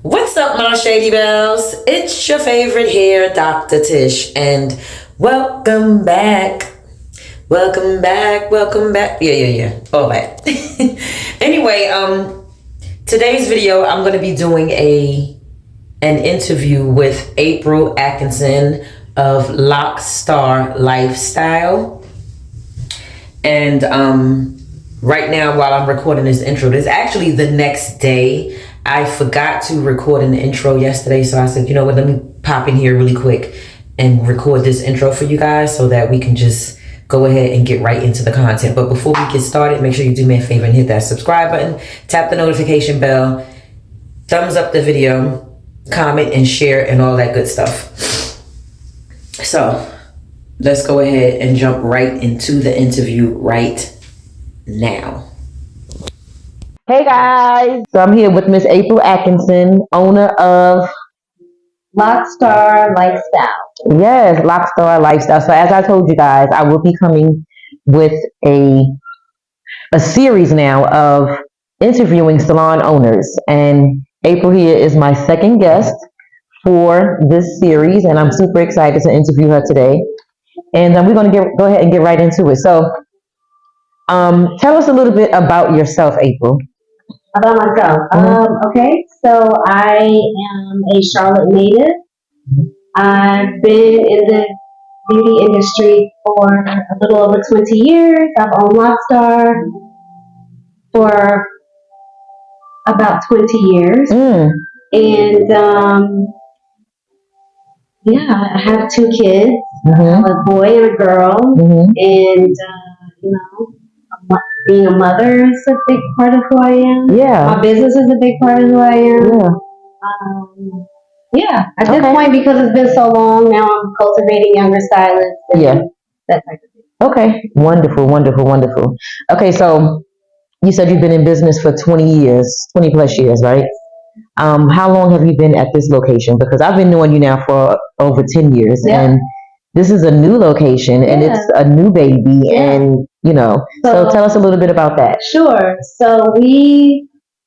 What's up, my shady bells? It's your favorite hair, Dr. Tish, and welcome back. Welcome back. Welcome back. Yeah. All that. Anyway, today's video, I'm gonna be doing an interview with April Atkinson of Lockstar Lifestyle, and right now, while I'm recording this intro, this is actually the next day. I forgot to record an intro yesterday, so I said, you know what, let me pop in here really quick and record this intro for you guys so that we can just go ahead and get right into the content. But before we get started, make sure you do me a favor and hit that subscribe button, tap the notification bell, thumbs up the video, comment and share and all that good stuff. So let's go ahead and jump right into the interview right now. Hey guys, so I'm here with Miss April Atkinson, owner of Lockstar Lifestyle. Yes, Lockstar Lifestyle. So as I told you guys, I will be coming with a series now of interviewing salon owners, and April here is my second guest for this series, and I'm super excited to interview her today. And we're going to go ahead and get right into it. So, tell us a little bit about yourself, April. About myself. Okay, so I am a Charlotte native. I've been in the beauty industry for a little over 20 years. I've owned Lockstar for about 20 years. And yeah, I have two kids, a boy and a girl. And, being a mother is a big part of who I am. Yeah. My business is a big part of who I am. Yeah. At this point, because it's been so long, now I'm cultivating younger stylists. And that type of thing. Okay. Wonderful. Okay, so you said you've been in business for 20 plus years, right? How long have you been at this location? Because I've been knowing you now for over 10 years. Yeah. And this is a new location and it's a new baby and so tell us a little bit about that. Sure. So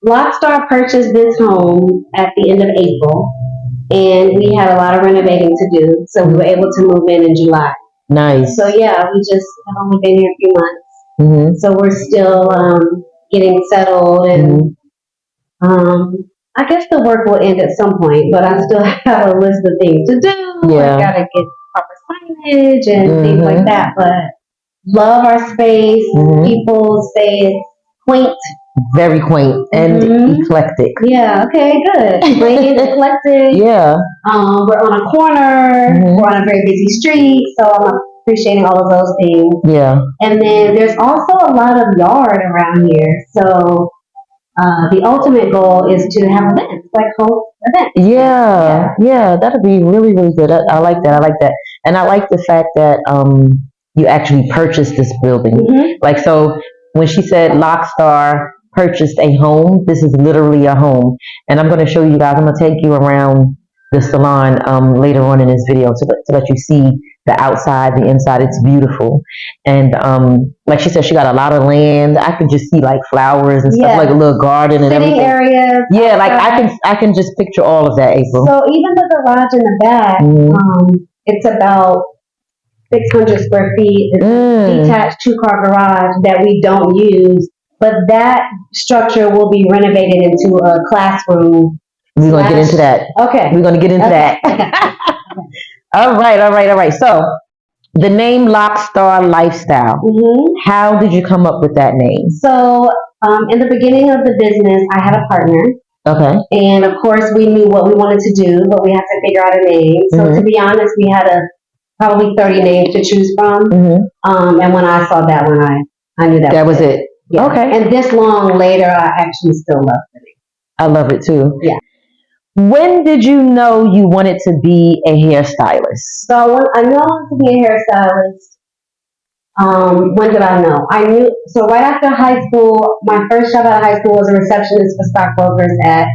Lockstar purchased this home at the end of April, and we had a lot of renovating to do, so we were able to move in July. Nice. So yeah, we just have only been here a few months. So we're still getting settled, and I guess the work will end at some point, but I still have a list of things to do. Yeah. I gotta get proper signage and things like that, but love our space. People say it's quaint. Very quaint and eclectic. Yeah, okay, good. Quaint, eclectic. Yeah. We're on a corner. We're on a very busy street, so I'm appreciating all of those things. Yeah. And then there's also a lot of yard around here, so the ultimate goal is to have events, like host events. Yeah, that'd be really, really good. I like that. And I like the fact that you actually purchased this building. Like, so when she said Lockstar purchased a home, this is literally a home. And I'm going to show you guys, I'm going to take you around the salon later on in this video to let you see the outside, the inside. It's beautiful. And like she said, she got a lot of land. I could just see like flowers and stuff, like a little garden and sitting everything. Areas. Yeah, like I can just picture all of that, April. So even the garage in the back, it's about 600 square feet. It's a detached 2-car garage that we don't use, but that structure will be renovated into a classroom. We're going to get into that. Okay. We're going to get into that. All right. So the name Lockstar Lifestyle, how did you come up with that name? So in the beginning of the business, I had a partner. Okay. And of course, we knew what we wanted to do, but we had to figure out a name. So to be honest, we had probably 30 names to choose from. And when I saw that one, I knew that was it. Yeah. Okay. And this long later, I actually still love it. I love it too. Yeah. When did you know you wanted to be a hairstylist? So I knew I wanted to be a hairstylist. When did I know? I knew, so right after high school, my first job out of high school was a receptionist for stockbrokers at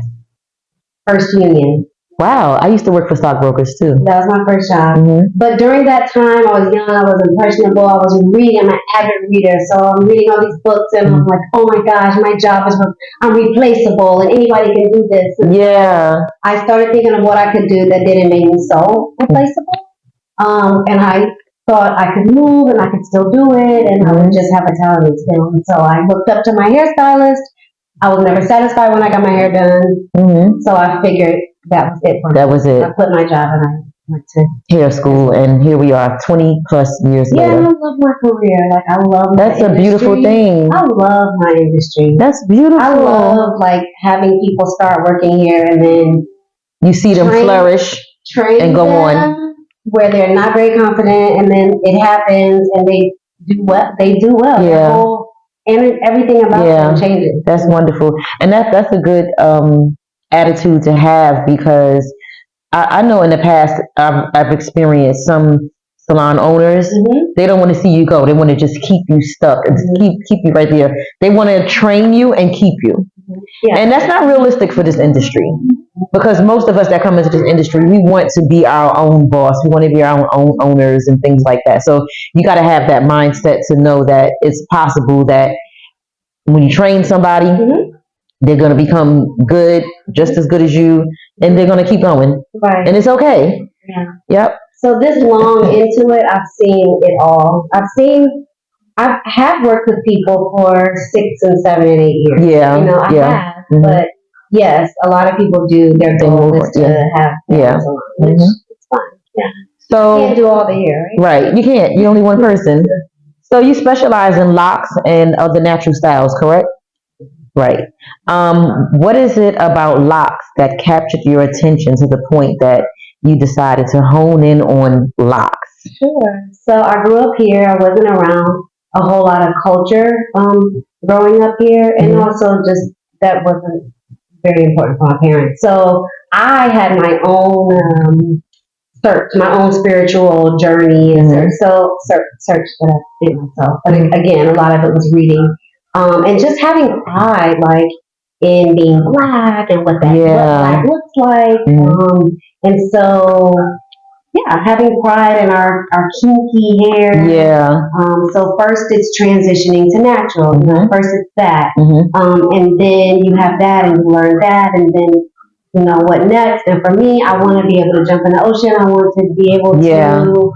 First Union. Wow, I used to work for stockbrokers too. That was my first job. But during that time, I was young, I was impressionable, I was reading, I'm an avid reader, so I'm reading all these books, and I'm like, oh my gosh, my job is, I'm replaceable, and anybody can do this. And yeah. I started thinking of what I could do that didn't make me so replaceable. And I thought I could move, and I could still do it, and I would just have a talent and skill. And so I looked up to my hairstylist. I was never satisfied when I got my hair done, so I figured that was it for me. That was it. I quit my job and I went to hair school, and here we are, 20 plus years later. Yeah, I love my career. Like, I love my That's a beautiful thing. I love my industry. That's beautiful. I love like having people start working here and then you see them flourish and go on where they're not very confident, and then it happens and they do well. They do well. Yeah. And everything about them changes. That's wonderful, and that's a good attitude to have, because I know in the past I've experienced some salon owners. They don't want to see you go. They want to just keep you stuck and keep you right there. They want to train you and keep you, and that's not realistic for this industry, because most of us that come into this industry, we want to be our own boss. We want to be our own owners and things like that. So you got to have that mindset to know that it's possible that when you train somebody, they're going to become good, just as good as you, and they're going to keep going. Right. And it's okay. Yeah. Yep. So this long into it, I've seen it all. I have worked with people for 6 and 7 and 8 years. Yeah. You know, I have. But yes, a lot of people do. Their goal is to have salon, which is fine. Yeah. So you can't do all the hair, right? Right. You can't. You're only one person. So you specialize in locks and other natural styles, correct? Right. What is it about locks that captured your attention to the point that you decided to hone in on locks? Sure. So I grew up here. I wasn't around a whole lot of culture growing up here, and also just that wasn't very important for my parents. So I had my own search, my own spiritual journey and search that I did myself. But again, a lot of it was reading. And just having pride, like, in being black and what black looks like. And so, having pride in our kinky hair. Yeah. So first it's transitioning to natural. First it's that. And then you have that and you learn that, and then, you know, what next? And for me, I want to be able to jump in the ocean. I want to be able to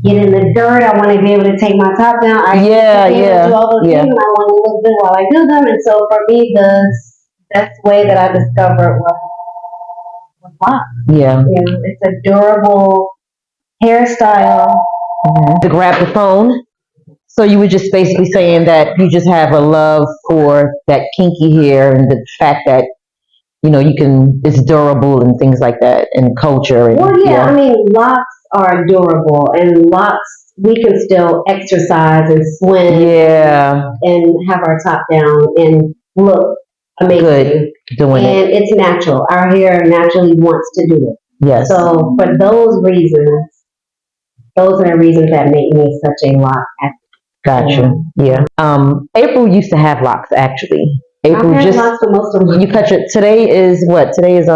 get in the dirt. I want to be able to take my top down. I want to do all those things, and I want to look good while I do them. And so for me, the best way that I discovered was locks. Yeah. You know, it's a durable hairstyle. To grab the phone. So you were just basically saying that you just have a love for that kinky hair and the fact that, you know, it's durable and things like that, and culture. And, I mean, locks are durable, and locks, we can still exercise and swim and have our top down and look amazing. Good doing and it. It's natural. Our hair naturally wants to do it. Yes. So for those reasons, those are the reasons that make me such a lock active. Gotcha. Yeah. April used to have locks, actually. April I've had locks for most of them. You cut your. Today is what? Today is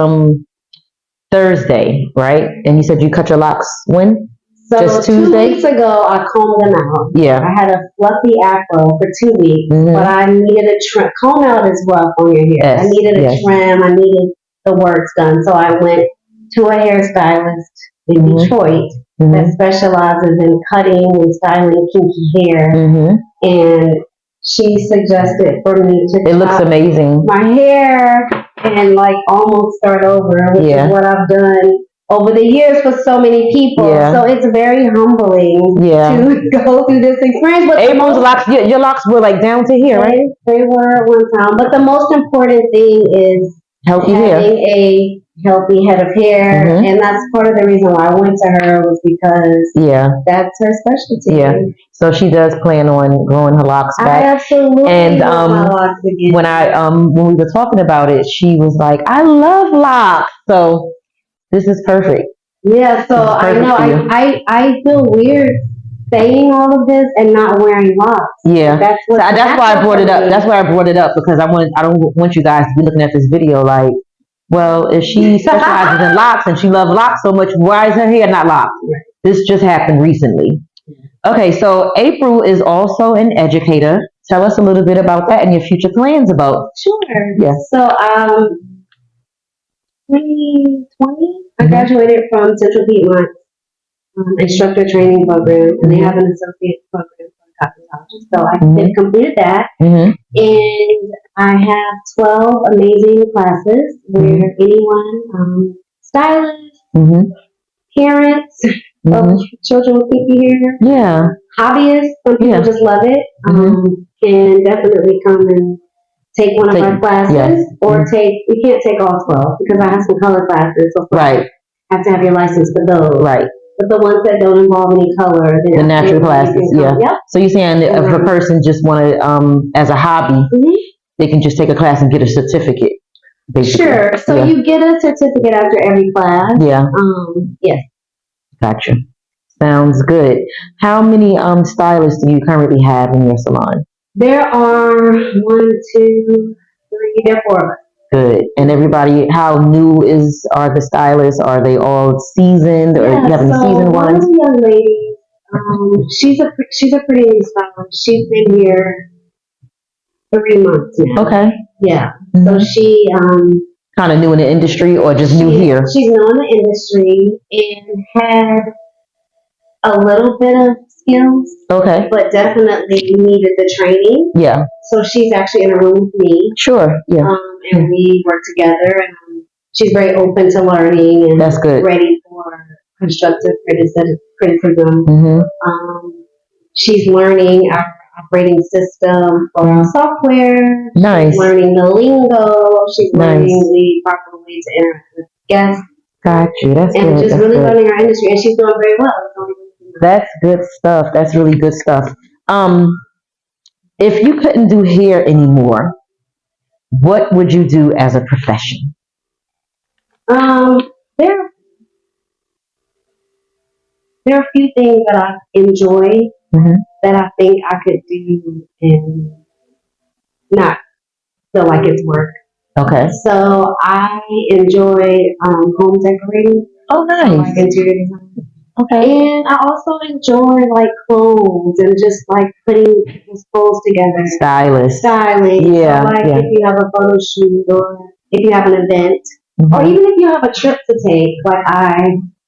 Thursday, right? And you said you cut your locks when? So just Tuesday? 2 weeks ago, I combed them out. Yeah. I had a fluffy afro for 2 weeks, but I needed a trim. Comb out is rough on your hair. Yes. I needed a trim. I needed the works done. So I went to a hairstylist in Detroit that specializes in cutting and styling kinky hair. And she suggested for me to looks amazing. My hair and like almost start over, which is what I've done over the years for so many people. So it's very humbling to go through this experience. But April's locks, your locks were like down to here, right? They were at one time. But the most important thing is having a healthy head of hair, and that's part of the reason why I went to her, was because that's her specialty. Yeah. So she does plan on growing her locks back. I absolutely and want my locks again. When we were talking about it, she was like, "I love locks." So this is perfect. Yeah. So I know I feel weird saying all of this and not wearing locks. Yeah. That's why I brought it up. That's why I brought it up, because I don't want you guys to be looking at this video like, Well, if she specializes in locks and she loves locks so much, why is her hair not locked? This just happened recently. Okay, so April is also an educator. Tell us a little bit about that and your future plans about. Sure. Yeah. So, 2020, I Mhm. graduated from Central Piedmont instructor training program, and they have an associate program for cosmetologists. So I Mhm. completed that, Mhm. and I have 12 amazing classes where anyone, stylists, Mhm. parents of Mhm. children with kinky hair, Yeah. hobbyists, some people Yeah. just love it, can definitely come and take one of our classes, yeah. or you can't take all 12 because I have some color classes, so Right. have to have your license for those. Right. But the ones that don't involve any color, The natural classes, yeah. Yep. So you're saying that if a person just want to, as a hobby, they can just take a class and get a certificate, basically. Sure. So you get a certificate after every class. Yeah. Yes. Gotcha. Sounds good. How many stylists do you currently have in your salon? There are 1, 2, 3. There are 4 of us. Good. And everybody, how new are the stylists? Are they all seasoned, or Yeah, you have any so seasoned one ones? of the young ladies, she's a pretty new stylist. She's been here 3 months now. Okay. Yeah. Mhm. So she Kind of new in the industry, or just new here? She's new in the industry and had a little bit of skills, Okay. but definitely needed the training. Yeah. So she's actually in a room with me. Sure. Yeah. And we work together, and she's very open to learning and That's good. ready for constructive criticism. Mm-hmm. She's learning our operating system for our software. Nice. She's learning the lingo. She's Nice. learning the proper way to interact with guests. Got you. That's and good. just That's really good. learning our industry, and she's doing very well. That's good stuff. That's really good stuff. If you couldn't do hair anymore, what would you do as a profession? There there are a few things that I enjoy that I think I could do and not feel like it's work. Okay. So I enjoy home decorating. Oh, nice. Like interior design. Okay. And I also enjoy like clothes and just like putting people's clothes together. Styling. Yeah. So like if you have a photo shoot or if you have an event or even if you have a trip to take, like I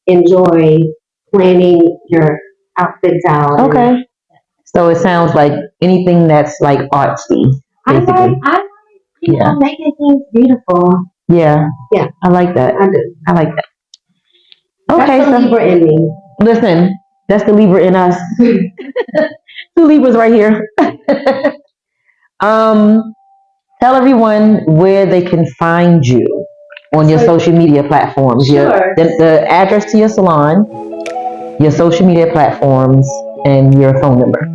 enjoy planning your outfits out. Okay. So it sounds like anything that's like artsy, basically. I like making things beautiful. Yeah. Yeah. I like that. I do. I like that. Okay. That's the Libra in me. Listen, that's the Libra in us. Two Libras right here. Tell everyone where they can find you on your social media platforms. Sure. The address to your salon, your social media platforms, and your phone number.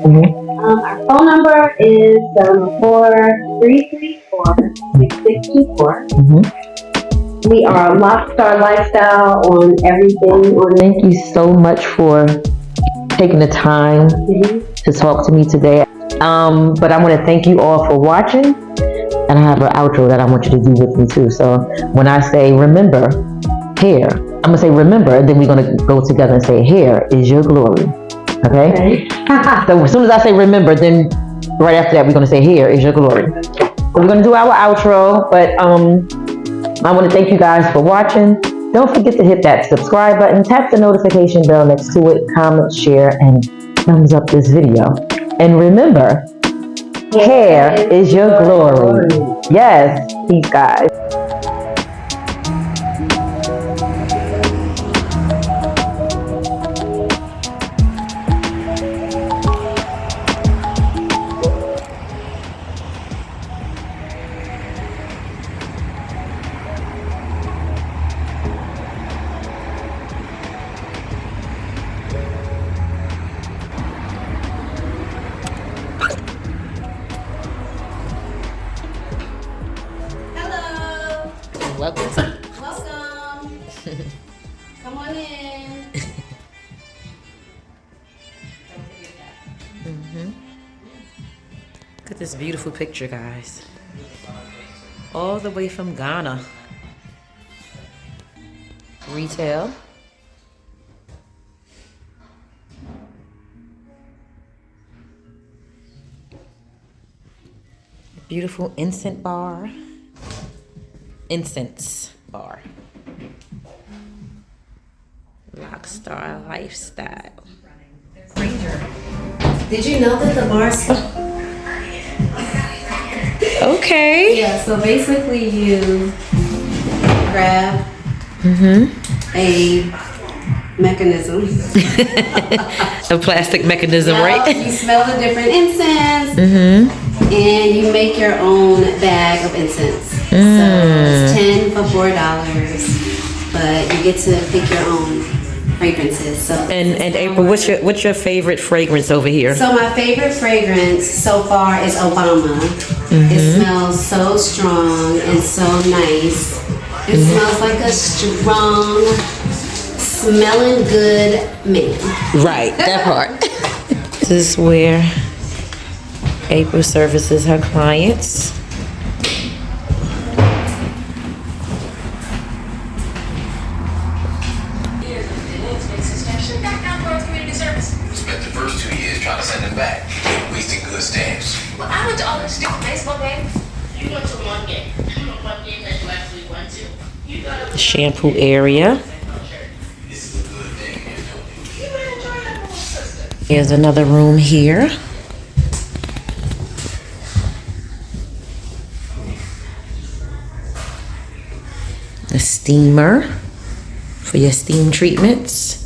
Our phone number is 704-334-6624. We are Lockstar Lifestyle on everything. Thank you so much for taking the time to talk to me today. But I want to thank you all for watching, and I have an outro that I want you to do with me too. So when I say remember hair, I'm gonna say remember, and then we're gonna go together and say hair is your glory. Okay? So as soon as I say remember, then right after that we're gonna say hair is your glory. So we're gonna do our outro, but I want to thank you guys for watching. Don't forget to hit that subscribe button, tap the notification bell next to it, comment, share, and thumbs up this video. And remember, hair is your glory. Yes, peace, guys. Hello. Welcome. Welcome. Come on in. Look at this beautiful picture, guys. All the way from Ghana. Retail. Beautiful incense bar. Incense bar. Rockstar lifestyle. Did you know that the bars? Okay. Yeah. So basically, you grab a mechanism. A plastic mechanism, right? You smell the different incense, and you make your own bag of incense. So it's 10 for $4, but you get to pick your own fragrances. So And April, what's your favorite fragrance over here? So my favorite fragrance so far is Obama. It smells so strong and so nice. It smells like a strong, smelling good man. Right, that part. This is where April services her clients. Spent the first 2 years trying to send him back, wasting good stamps. Well, I went to all the stupid baseball games. You went to one game. One game that you actually went to. You got a Shampoo area. This is a good thing you're doing. you would enjoy that little sister. Here's another room here. A steamer for your steam treatments.